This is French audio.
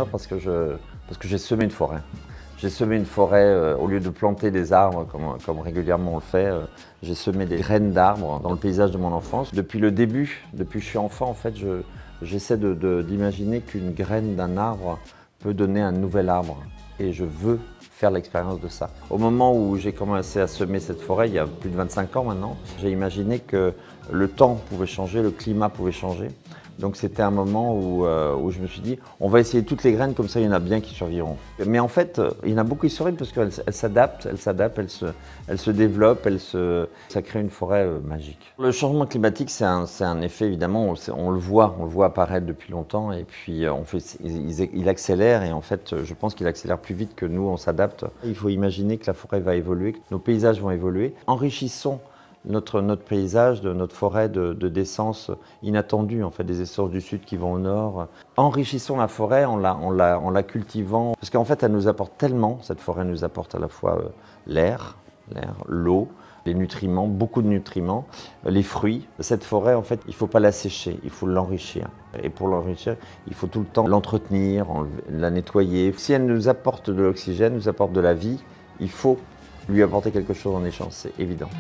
entrepreneur parce que j'ai semé une forêt. J'ai semé une forêt, au lieu de planter des arbres comme régulièrement on le fait, j'ai semé des graines d'arbres dans le paysage de mon enfance. Depuis le début, depuis que je suis enfant, en fait, j'essaie d'imaginer qu'une graine d'un arbre peut donner un nouvel arbre. Et je veux faire l'expérience de ça. Au moment où j'ai commencé à semer cette forêt, il y a plus de 25 ans maintenant, j'ai imaginé que le temps pouvait changer, le climat pouvait changer. Donc c'était un moment où je me suis dit, on va essayer toutes les graines, comme ça il y en a bien qui survivront. Mais en fait, il y en a beaucoup qui survivent parce qu'elles s'adaptent, elles se développent, ça crée une forêt magique. Le changement climatique, c'est un effet évidemment, on le voit apparaître depuis longtemps et puis il accélère et en fait, je pense qu'il accélère plus vite que nous, on s'adapte. Il faut imaginer que la forêt va évoluer, que nos paysages vont évoluer. Enrichissons notre paysage, de notre forêt d'essences inattendues, en fait, des essences du sud qui vont au nord. Enrichissons la forêt en la cultivant, parce qu'en fait, elle nous apporte tellement, cette forêt nous apporte à la fois l'air, l'eau, les nutriments, beaucoup de nutriments, les fruits. Cette forêt, en fait, il ne faut pas la sécher, il faut l'enrichir. Et pour l'enrichir, il faut tout le temps l'entretenir, la nettoyer. Si elle nous apporte de l'oxygène, nous apporte de la vie, il faut lui apporter quelque chose en échange, c'est évident.